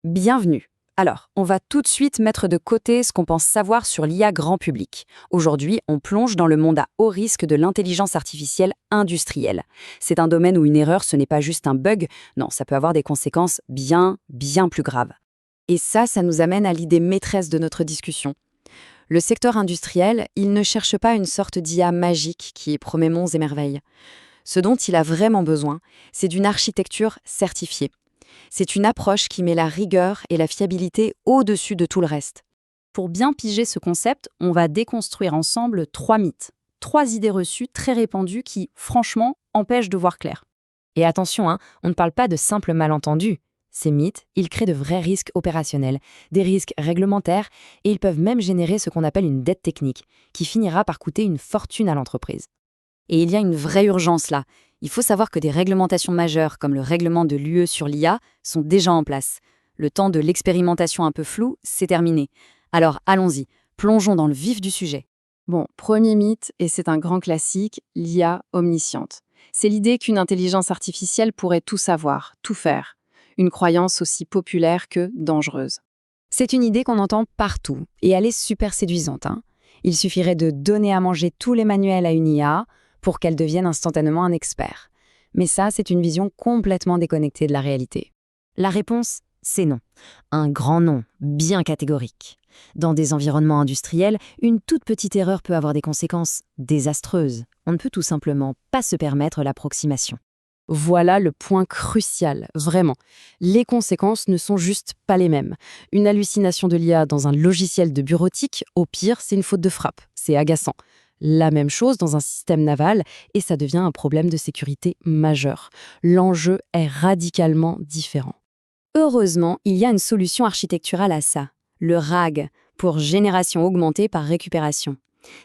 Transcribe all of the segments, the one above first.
Bienvenue. Alors, on va tout de suite mettre de côté ce qu'on pense savoir sur l'IA grand public. Aujourd'hui, on plonge dans le monde à haut risque de l'intelligence artificielle industrielle. C'est un domaine où une erreur, ce n'est pas juste un bug, non, ça peut avoir des conséquences bien plus graves. Et ça nous amène à l'idée maîtresse de notre discussion. Le secteur industriel, il ne cherche pas une sorte d'IA magique qui promet monts et merveilles. Ce dont il a vraiment besoin, c'est d'une architecture certifiée. C'est une approche qui met la rigueur et la fiabilité au-dessus de tout le reste. Pour bien piger ce concept, on va déconstruire ensemble 3 mythes. 3 idées reçues très répandues qui, franchement, empêchent de voir clair. Et attention, on ne parle pas de simples malentendus. Ces mythes, ils créent de vrais risques opérationnels, des risques réglementaires, et ils peuvent même générer ce qu'on appelle une dette technique, qui finira par coûter une fortune à l'entreprise. Et il y a une vraie urgence là. Il faut savoir que des réglementations majeures, comme le règlement de l'UE sur l'IA, sont déjà en place. Le temps de l'expérimentation un peu floue, c'est terminé. Alors allons-y, plongeons dans le vif du sujet. Bon, premier mythe, et c'est un grand classique, l'IA omnisciente. C'est l'idée qu'une intelligence artificielle pourrait tout savoir, tout faire. Une croyance aussi populaire que dangereuse. C'est une idée qu'on entend partout, et elle est super séduisante. Il suffirait de donner à manger tous les manuels à une IA pour qu'elle devienne instantanément un expert. Mais ça, c'est une vision complètement déconnectée de la réalité. La réponse, c'est non. Un grand non, bien catégorique. Dans des environnements industriels, une toute petite erreur peut avoir des conséquences désastreuses. On ne peut tout simplement pas se permettre l'approximation. Voilà le point crucial, vraiment. Les conséquences ne sont juste pas les mêmes. Une hallucination de l'IA dans un logiciel de bureautique, au pire, c'est une faute de frappe. C'est agaçant. La même chose dans un système naval, et ça devient un problème de sécurité majeur. L'enjeu est radicalement différent. Heureusement, il y a une solution architecturale à ça, le RAG, pour génération augmentée par récupération.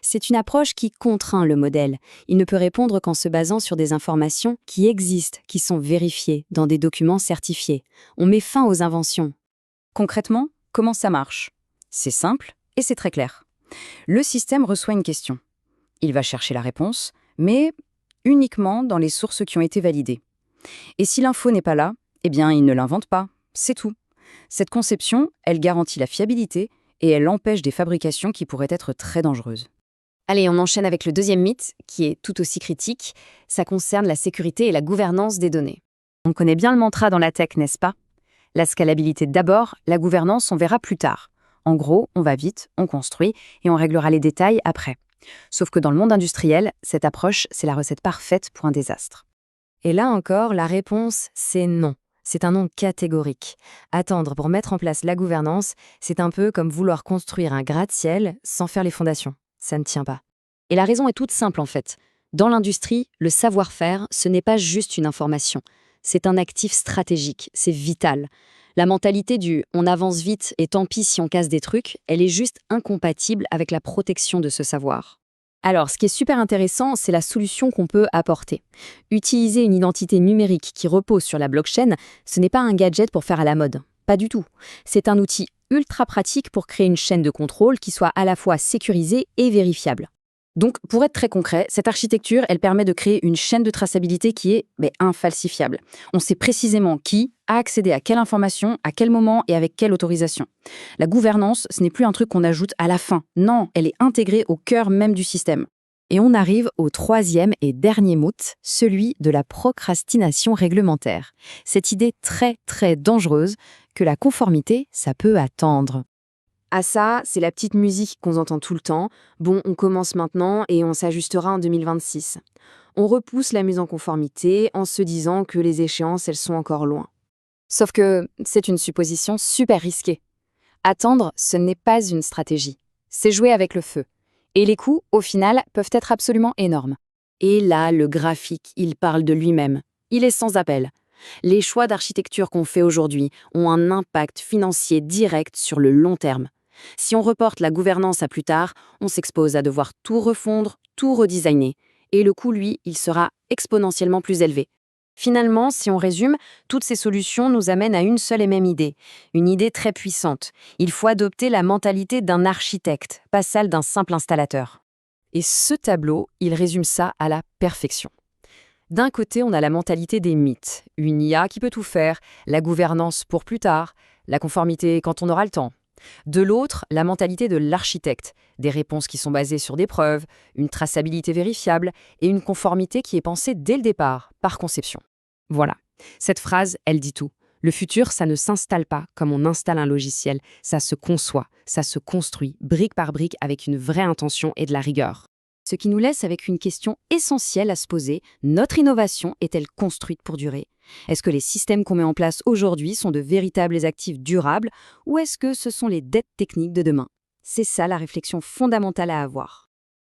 C'est une approche qui contraint le modèle. Il ne peut répondre qu'en se basant sur des informations qui existent, qui sont vérifiées dans des documents certifiés. On met fin aux inventions. Concrètement, comment ça marche? C'est simple et c'est très clair. Le système reçoit une question. Il va chercher la réponse, mais uniquement dans les sources qui ont été validées. Et si l'info n'est pas là, eh bien, il ne l'invente pas. C'est tout. Cette conception, elle garantit la fiabilité et elle empêche des fabrications qui pourraient être très dangereuses. Allez, on enchaîne avec le deuxième mythe, qui est tout aussi critique. Ça concerne la sécurité et la gouvernance des données. On connaît bien le mantra dans la tech, n'est-ce pas? La scalabilité d'abord, la gouvernance, on verra plus tard. En gros, on va vite, on construit et on réglera les détails après. Sauf que dans le monde industriel, cette approche, c'est la recette parfaite pour un désastre. Et là encore, la réponse, c'est non. C'est un non catégorique. Attendre pour mettre en place la gouvernance, c'est un peu comme vouloir construire un gratte-ciel sans faire les fondations. Ça ne tient pas. Et la raison est toute simple en fait. Dans l'industrie, le savoir-faire, ce n'est pas juste une information. C'est un actif stratégique, c'est vital. La mentalité du « on avance vite et tant pis si on casse des trucs », elle est juste incompatible avec la protection de ce savoir. Alors, ce qui est super intéressant, c'est la solution qu'on peut apporter. Utiliser une identité numérique qui repose sur la blockchain, ce n'est pas un gadget pour faire à la mode. Pas du tout. C'est un outil ultra pratique pour créer une chaîne de contrôle qui soit à la fois sécurisée et vérifiable. Donc, pour être très concret, cette architecture, elle permet de créer une chaîne de traçabilité qui est infalsifiable. On sait précisément qui a accédé à quelle information, à quel moment et avec quelle autorisation. La gouvernance, ce n'est plus un truc qu'on ajoute à la fin. Non, elle est intégrée au cœur même du système. Et on arrive au troisième et dernier mythe, celui de la procrastination réglementaire. Cette idée très dangereuse que la conformité, ça peut attendre. Ah ça, c'est la petite musique qu'on entend tout le temps. Bon, on commence maintenant et on s'ajustera en 2026. On repousse la mise en conformité en se disant que les échéances, elles sont encore loin. Sauf que c'est une supposition super risquée. Attendre, ce n'est pas une stratégie. C'est jouer avec le feu. Et les coûts, au final, peuvent être absolument énormes. Et là, le graphique, il parle de lui-même. Il est sans appel. Les choix d'architecture qu'on fait aujourd'hui ont un impact financier direct sur le long terme. Si on reporte la gouvernance à plus tard, on s'expose à devoir tout refondre, tout redesigner. Et le coût, lui, il sera exponentiellement plus élevé. Finalement, si on résume, toutes ces solutions nous amènent à une seule et même idée. Une idée très puissante. Il faut adopter la mentalité d'un architecte, pas celle d'un simple installateur. Et ce tableau, il résume ça à la perfection. D'un côté, on a la mentalité des mythes, une IA qui peut tout faire, la gouvernance pour plus tard, La conformité quand on aura le temps. De l'autre, la mentalité de l'architecte, des réponses qui sont basées sur des preuves, une traçabilité vérifiable et une conformité qui est pensée dès le départ, par conception. Voilà. Cette phrase, elle dit tout. Le futur, ça ne s'installe pas comme on installe un logiciel, ça se conçoit, ça se construit, brique par brique avec une vraie intention et de la rigueur. Ce qui nous laisse avec une question essentielle à se poser, notre innovation est-elle construite pour durer? Est-ce que les systèmes qu'on met en place aujourd'hui sont de véritables actifs durables ou est-ce que ce sont les dettes techniques de demain? C'est ça la réflexion fondamentale à avoir.